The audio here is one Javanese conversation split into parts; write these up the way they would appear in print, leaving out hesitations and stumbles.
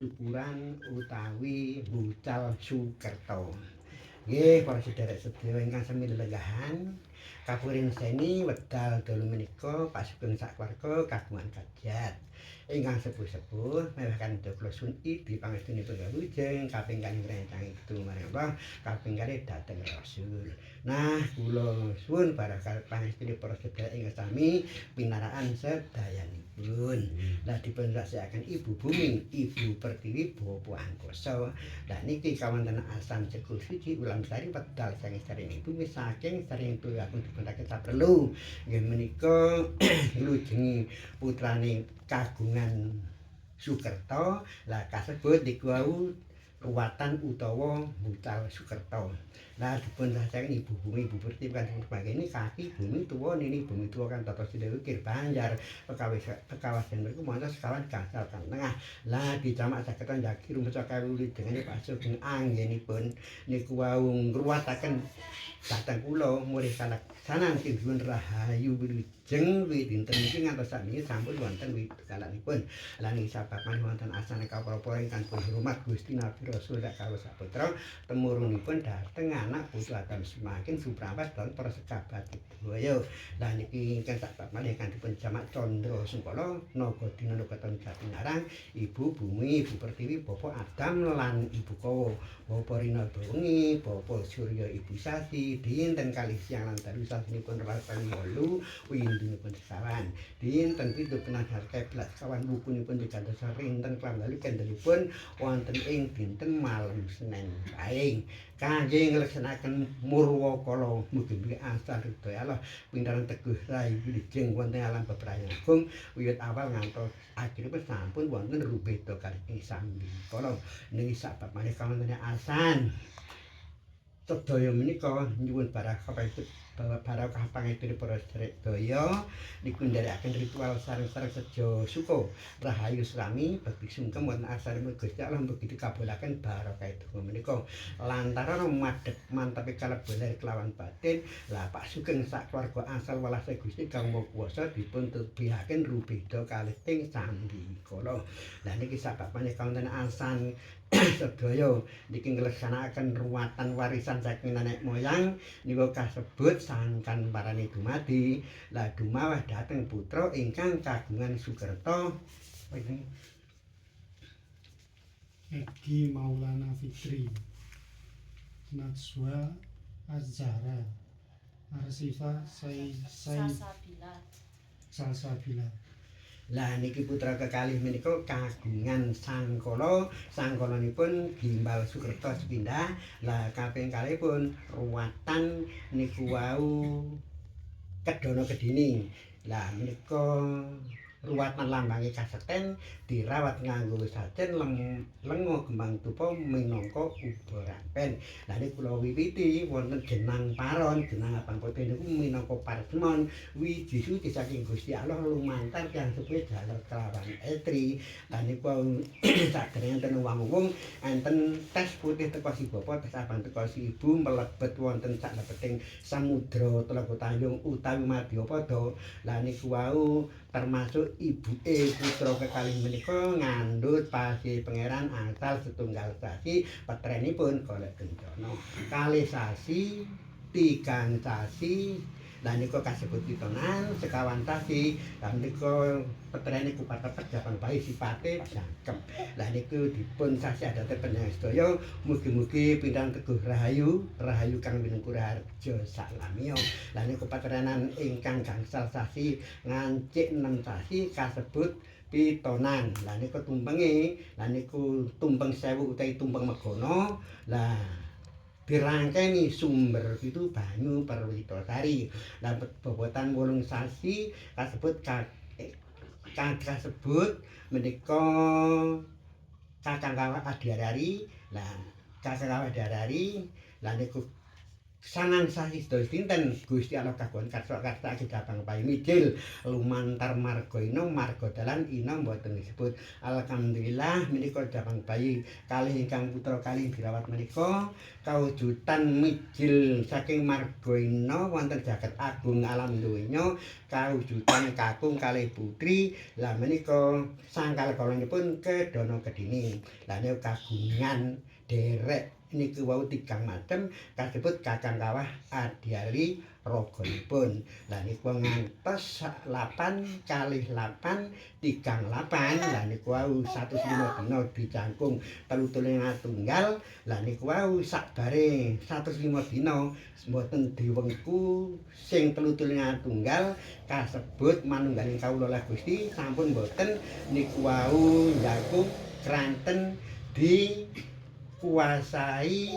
Syukuran utawi Bucal Sukerto. Nggih para sedherek sedaya ingkang sami lelegahan kapurin seni wekdal dalu menika Pak Sugeng sakwarga kagungan kajat. Ingkang sepuh-sepuh mewahaken kula suwun idi pangestunipun kawujeng kaping kalih rencang itu marang Allah kaping kalih dhateng Rasul. Nah, kula suwun barakah pangestunipun para sedherek ingkang sami pinaraan sedayanipun. Lah dipun rasekake Ibu Bumi, Ibu Pertiwi, Bapak Angkasa. Lah niki kawonten asan cekul siji ulam sari wedal saking saring bumi saking saring tuyakun dipunake saperlu. Nggih menika nglujengi putrane kagungan Sukerto. Lah kasebut niku wau ruwatan utawa Bucal Sukerto. Lah dipun rasaken Ibu Bumi Ibu Pertiwi kan sebagainya kaki bumi tuwa nini bumi tuwa kan tata sida ukir banjar pekawasan mriku montos sekawan gangsal kang tengah. Lah dijamak saged njagi rumus kawulidengane Pak Sugeng anggenipun niku wau ngruwataken dhateng kula mulih kalaksanan Sinuwun Rahayu Wilujeng dinten niki ngantos sakniki sampun wonten widalanipun. Lah niki sababan wonten asane kawula ingkang hormat Gusti Nabi Rasul kawula saputra temurunipun dhateng anak putu Adam semakin suprapat dan persekabat Budaya. Lah niki ingkang sabat malih kan dipun jamak Candra Sungkala naga dina nagaten Jatinarang Ibu Bumi Ibu Pertiwi Bapak Adam lan Ibu Kawa Bapak Rina Bengi Bapak Surya Ibu Sasi dinten kalih siang lan dalu sasinipun rasan 8 windunipun sekawan dinten 7 penanggal 11 kawan bukunipun digantos rinten klambalu kendalipun wonten ing dinten malem Senin Paing kangge ngleksanakaken Murwakala mugi-mugi asal ridho Allah pindaran teguh rahayu wilujeng wonten alam bebrayan agung wiwit awal ngantos akhiripun sampun wonten rubeda kalih ing sambi kala niki sabab malih kawonten asan sedaya menika nyuwun barakah barakah pangestu para sedherek daya niku ndherekaken ritual sareng-sareng sejo suka rahayu slami bekti sungkem wonten asalipun Gusti Allah mugi dikabulaken barakah donga menika lantaran madhep mantepe kalebet kelawan batin. Lah Pak Sugeng sak keluarga asal welase Gusti Kang Maha Kuwasa dipun tebihaken rubeda kalih ing sambi kala. Lah niki sabab menika wonten asan sedaya niki ngleksanakaken ruwatan warisan saking nenek moyang niku kasebut sangkan parane dumadi. Lah dumawah dhateng putra ingkang kagungan Sukerto Egi Maulana Fikri Najwa Azhara Arsifa Salsabila. Lah niki putra kekalih menika kagungan Sangkala. Sangkalanipun Gimbal Sukerto sepindah. Lah kaping kalihipun ruwatan niku wau Kedana Kedini. Lah menika ruwatan lambange kasekten dirawat nganggo sajen lenga kembang tupa minangka ubarampen. Lah niku kula wiwiti wonten jenang paron, jenang abang putih niku minangka paresmon wiji suci saking Gusti Allah lumantar tiyang sepuh jaler kelawan etri. Lah niku sadèrèng enten wong-wong enten tes putih teko si bapa, tes abang teko si ibu mlebet wonten saklebeting samudra Tlaga Tayung utawi Madyapada. Lah niku wau termasuk ibuke putra kekalih menika ngandhut pasih pangeran angsal setunggal sasi petrenipun golek kencana kalih sasi 3 sasi. Lah nika kasebut pitonan sekawan sasi. Lah nika petrene kupatepet japan bayi sipate jangkep. Lah niku dipun sasi adate panjenengan sedaya mugi-mugi pindang teguh rahayu kang winengku harja salamiya. Lah niku patrenan ingkang gangsal sasi ngancik 6 sasi kasebut pitonan. Lah niku tumpenge, lah niku tumpeng 1000 utawi tumpeng megana. Lah dirangkeni sumber itu banyu Perwitasari. Lah bobotan 8 sasi kasebut kasebut menika Kakang Kawah Adiarari. Lah Kakang Kawah Adiarari lah niku sangang sasi sedaya dinten Gusti Allah kagungan karsa-karsa kidapang payu mijil lumantar marga ina marga dalan ina mboten disebut. Alhamdulillah menika dapang bayi kalih ingkang putra kalih dirawat menika kawujudan mijil saking marga ina wonten jagat agung alam donya kawujudan kakung kalih putri. Lah menika sangkal kalanipun kedana kedini. Lah niku kagungan derek niku wau tigang macem kasebut kakang kawah adiali raganipun. Lah niku ngantos 8 kalih 8 tigang 8. Lah niku wau 105 dina dicangkung 33 tunggal. Lah niku wau sakbare 105 dina mboten diwengku sing 33 tunggal kasebut manunggaling kawula lah Gusti sampun mboten niku wau njaku kranten di kuasai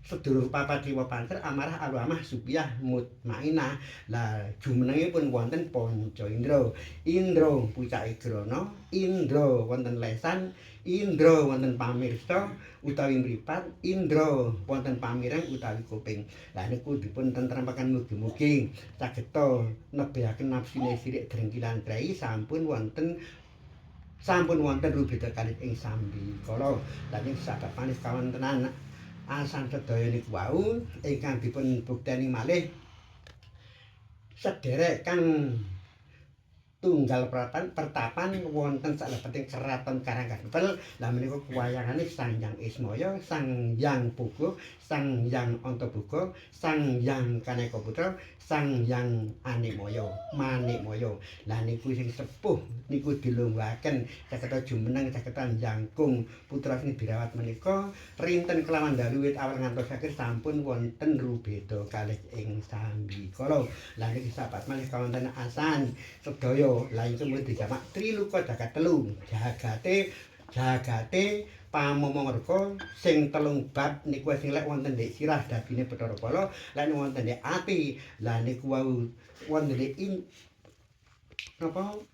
sedulur papat riwa pancer amarah alwamah supiyah mutmainah. Lah jumenengipun wonten Panca Indra. Indra pucake grana, Indra wonten lesan, Indra wonten pamirsa utawi mripat, Indra wonten pamireng utawi kuping. Lah niku dipun tentremaken mugi-mugi sageta nebihaken nafsine sirik drengkilan trai sampun wonten rubeda kalih ing sambi kala. Lah ing sabat manis kawontenan asan sedaya niku wau ingkang dipun bukteni malih sederek kang tunggal pertapan wonten salebeting keraton Karangkandel. Lah menika kuwayangane Sang Hyang Ismaya, Sang Hyang Puguh, Sang Hyang Antaboga, Sang Hyang Kaneka Putra, Sang Hyang Manikmaya. Lah niku sing sepuh niku dilungguhaken sageta jumeneng sageta njangkung putra sing dirawat menika rinten kelawan dalu wit awal ngantos akhir sampun wonten rubeda kalih ing sambi kala. Lah niki sahabat malih kawonten asan sedaya. Lah itu mung dijamak Triluka jagat telu. Jagate pamomorga sing telung bab niku sing lek wonten ndek sirah dadine Bathara Kala lan wonten ndek ati. Lah niku wau wonten ndek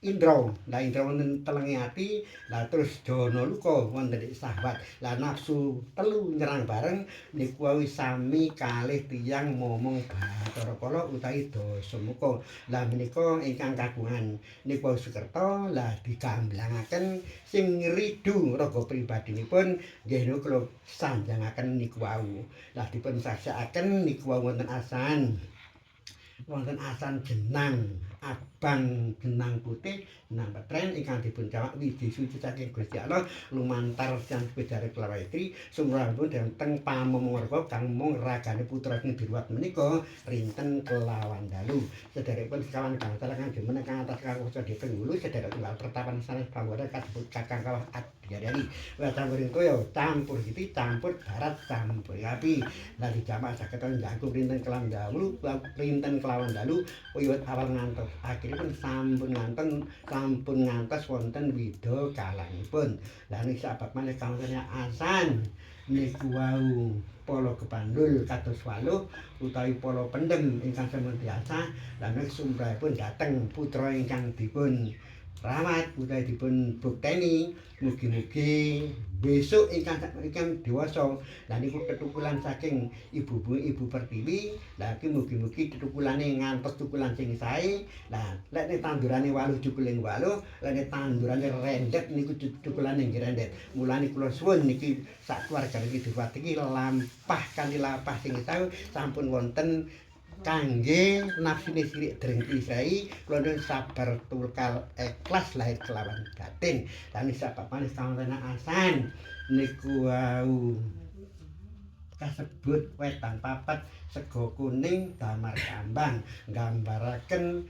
Indra. Lah Indra wonten telenge ati, lah terus Jana Luka wonten ndek sahabat. Lah nafsu telu nyerang bareng niku wau sami kalih tiyang momong Bathara Kala utawi Dasamuka. Lah menika ingkang kagungan niku wau Sukerta lah digamblangaken sing ridu raga pribadinipun nggih niku kula sanjangaken niku wau. Lah dipun saksakaken niku wau wonten asan jenang abang jenang putih jenang petren ingkang dipun jamak widi suci saking Gusti Allah lumantar sang Bedare Klawetri sumrambun dhateng pamomorga kang mung ragane putra sing diruwat menika rinten kelawan dalu. Sederekipun sekawan gangsal kang jumeneng kang atas kakusa dipun hulu sederek tunggal pertapan sanes panggoda kasebut kakang kawah adiari. Wa campuring toya campur siti campur darat campur api. Lah dijamak saketon njangkung rinten kelawan dalu wiwit awal ngantos akhiripun sampun ngantos wonten wida kalangipun. Lah niki sabab malih kawonten asan niku wau Pala Kepandul kados waluh utawi Pala Pendhem ingkang semendiasa. Lah nek sumrahipun dhateng putra ingkang dipun rawat utawi dipun bukteni mugi-mugi besok ingkang dewasa. Lah niku ketukulan saking ibu Pertiwi. Lah iki mugi-mugi ketukulane ngantos tukulan sing sae. Lah lek nek tandurane 8 cukuling 8, lek nek tandurane rendet niku cukulane nggih rendet. Mulane kula suwun niki sak keluarga niki diwat iki lampah kanthi lampah sing sae sampun wonten kangge nafsune sirik drengki sae kula nuwun sabar tulkal ikhlas lahir kelawan batin. Lan sabab manis kawonten asan niku wau kasebut wedang papat sega kuning damar kambang nggambaraken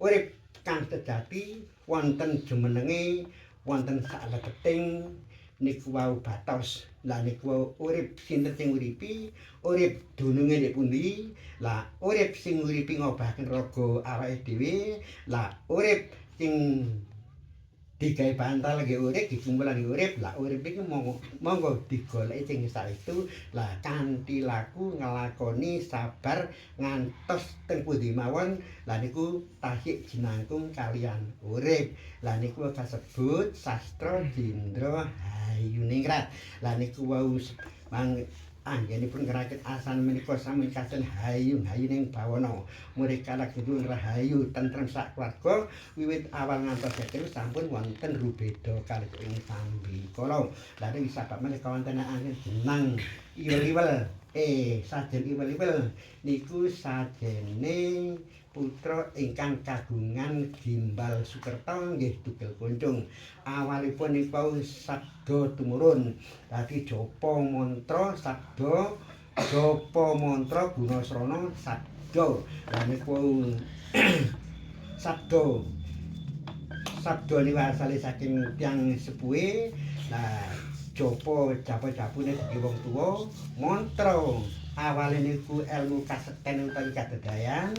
urip kang sejati wonten jumenenge wonten salebeting niku wau batos. Lah niku wau urip sinten sing uripi, urip dununge ndek pundi. Lah urip sing uripi ngobahaken raga awake dhewe. Lah urip sing digawe bantal nggih urip dikumpulan nggih urip. Lah urip iki monggo digoleki sing saestu. Lah kanthi laku nglakoni sabar ngantos teng pundi mawon. Lah niku tasik jinangkung kaliyan urip. Lah niku kasebut sastra Jendra Hayuningrat. Lah niku wau anggenipun ngerakit asan menika sami kasen hayu-hayuning bawana. Murid kalagipun rahayu tentrem sak keluarga wiwit awal ngantos akhir sampun wonten rubeda kalih ing sambi kala. Lah ing sabab menika wonten angin jeneng iwel-iwel. Sajen iwel-iwel niku sajene putra ingkang kagungan gimbal Sukerto nggih tugel kuncung. Awalipun niku sabda tumurun. Dadi japa mantra sabda, japa mantra gunasrana sabda. Lah niku sabda niku asale saking tiyang sepuhe. Lah japa-japune dadi wong tuwa, mantra awale niku ilmu kasekten utawi kadedayan.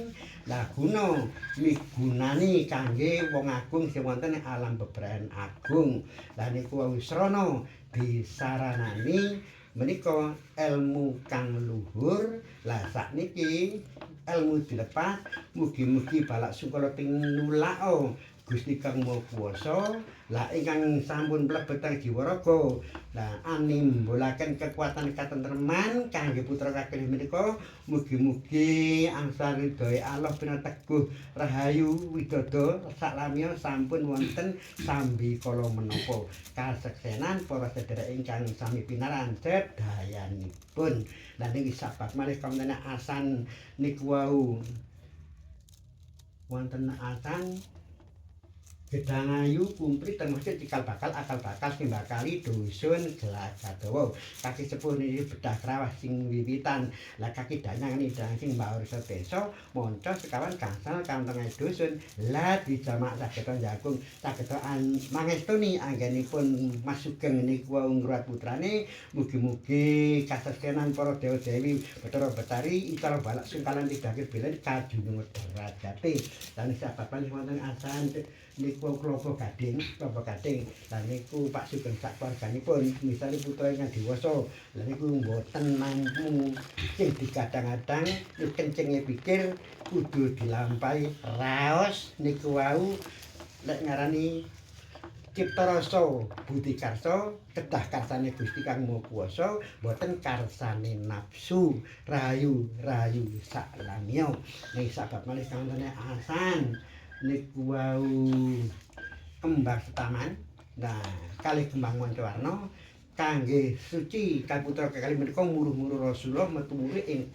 Lah guna migunani kangge wong agung sing wonten ing alam bebrayan agung. Lah niku wisrana disaranani menika ilmu kang luhur. Lah sakniki ilmu dilepas mugi-mugi balak sukala tinulak Gusti Kang Maha Kuwasa. Lah ingkang sampun mlebet jiwa raga lah animbulaken kekuatan katentreman kangge putra kakelih menika mugi-mugi angsal ridhoe Allah pinateguh rahayu widada saklamiya sampun wonten sambi kala menapa kaseksenan para sedherek ingkang sami pinaranjet dayanipun. Lah niki sabat malih wonten asan niku wau wonten asan Gedang ayu kumpri termasuk cikal bakal akal bakal timbakali dusun Glagadawa. Kaki sepuh niki bedah krawas sing wiwitan. Lah kaki danyang nidang sing mbaur desa monco sekawan gangsal kantonge dusun. Lah dijamak sageta jagung sageta mangestuni anggenipun Mas Sugeng niku wau ngruwat putrane mugi-mugi kaseksenan para dewa-dewi Bathara Betari icara balak sungkalan tidakir bilen kajunung derajate. Lan sababan wonten asan niku klopo gading. Lah niku Pak Sugeng sak keluarganipun misale putra ingkang dewasa. Lah niku mboten mampu sing digadang-gadang kencinge pikir kudu dilampahi raos niku wau lek ngarani cipta rasa budi karsa kedah karsane Gusti Kang Maha Kuwasa mboten karsane nafsu rayu saklamiya. Ning sabab malih kantene asan niku wau kembang setaman. Nah, kalih kembang mancawarna kangge suci kaputra kekalih menika muruh-muruh Rasulullah metu ing